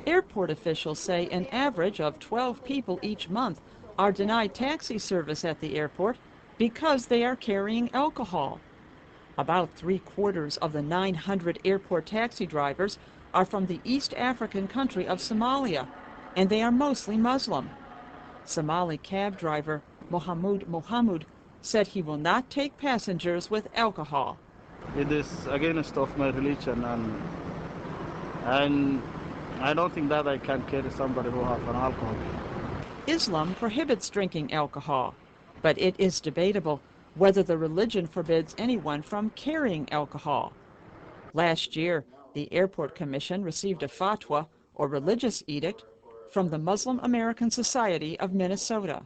Airport officials say an average of 12 people each month are denied taxi service at the airport because they are carrying alcohol. About 3/4 of the 900 airport taxi drivers are from the East African country of Somalia, and they are mostly Muslim. Somali cab driver Mohammed said he will not take passengers with alcohol. It is against of my religion, and I don't think that I can carry somebody who has an alcohol. Islam prohibits drinking alcohol, but it is debatable whether the religion forbids anyone from carrying alcohol. Last year, the Airport Commission received a fatwa, or religious edict, from the Muslim American Society of Minnesota.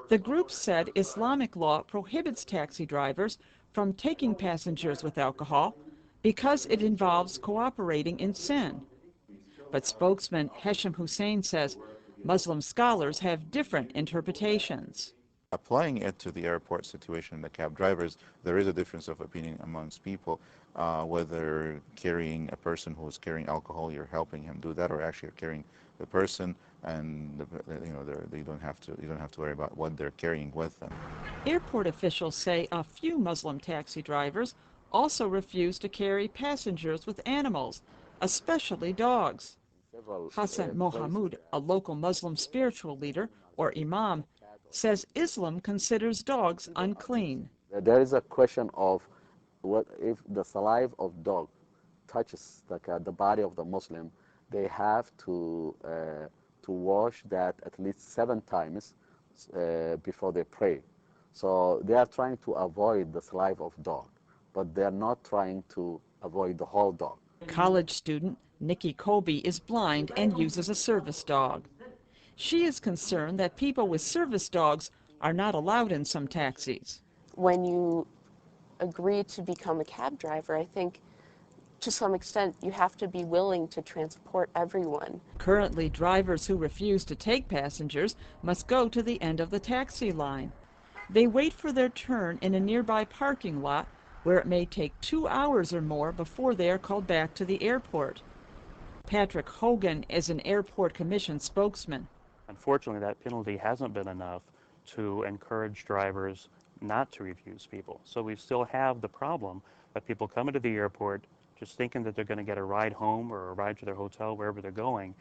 The group said Islamic law prohibits taxi drivers from taking passengers with alcohol because it involves cooperating in sin. But spokesman Hesham Hussein says Muslim scholars have different interpretations. Applying it to the airport situation, the cab drivers, there is a difference of opinion amongst people, whether carrying a person who is carrying alcohol, you're helping him do that, or actually you're carrying the person, and you don't have to worry about what they're carrying with them. Airport officials say a few Muslim taxi drivers also refuse to carry passengers with animals, especially dogs. Hassan Mohammed, a local Muslim spiritual leader, or imam, says Islam considers dogs unclean. There is a question of what if the saliva of dog touches the body of the Muslim, they have to wash that at least 7 times before they pray. So they are trying to avoid the saliva of dog, but they are not trying to avoid the whole dog. College student Nikki Colby is blind and uses a service dog. She is concerned that people with service dogs are not allowed in some taxis. When you agree to become a cab driver, I think to some extent you have to be willing to transport everyone. Currently, drivers who refuse to take passengers must go to the end of the taxi line. They wait for their turn in a nearby parking lot where it may take 2 hours or more before they are called back to the airport. Patrick Hogan is an Airport Commission spokesman. Unfortunately, that penalty hasn't been enough to encourage drivers not to refuse people. So we still have the problem of people coming to the airport just thinking that they're going to get a ride home or a ride to their hotel, wherever they're going,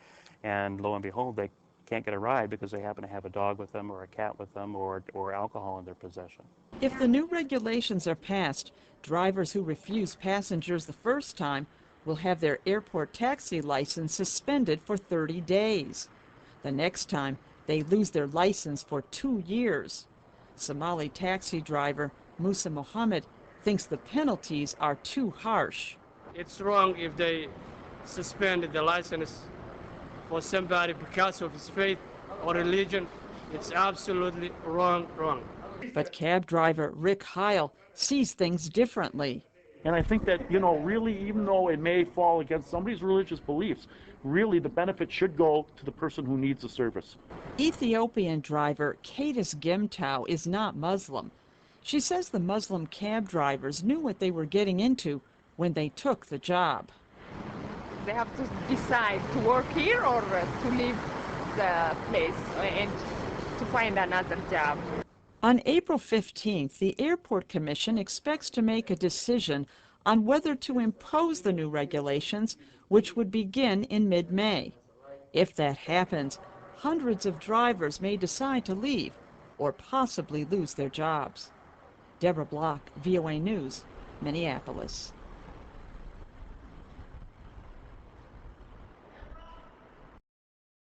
and lo and behold, they can't get a ride because they happen to have a dog with them or a cat with them or alcohol in their possession. If the new regulations are passed, drivers who refuse passengers the first time will have their airport taxi license suspended for 30 days. The next time, they lose their license for 2 years. Somali taxi driver Musa Mohammed thinks the penalties are too harsh. It's wrong if they suspended the license for somebody because of his faith or religion. It's absolutely wrong. But cab driver Rick Heil sees things differently. And I think that, really, even though it may fall against somebody's religious beliefs, really the benefit should go to the person who needs the service. Ethiopian driver Kadis Gemtow is not Muslim. She says the Muslim cab drivers knew what they were getting into when they took the job. They have to decide to work here or to leave the place and to find another job. On April 15th, the Airport Commission expects to make a decision on whether to impose the new regulations, which would begin in mid-May. If that happens, hundreds of drivers may decide to leave or possibly lose their jobs. Deborah Block, VOA News, Minneapolis.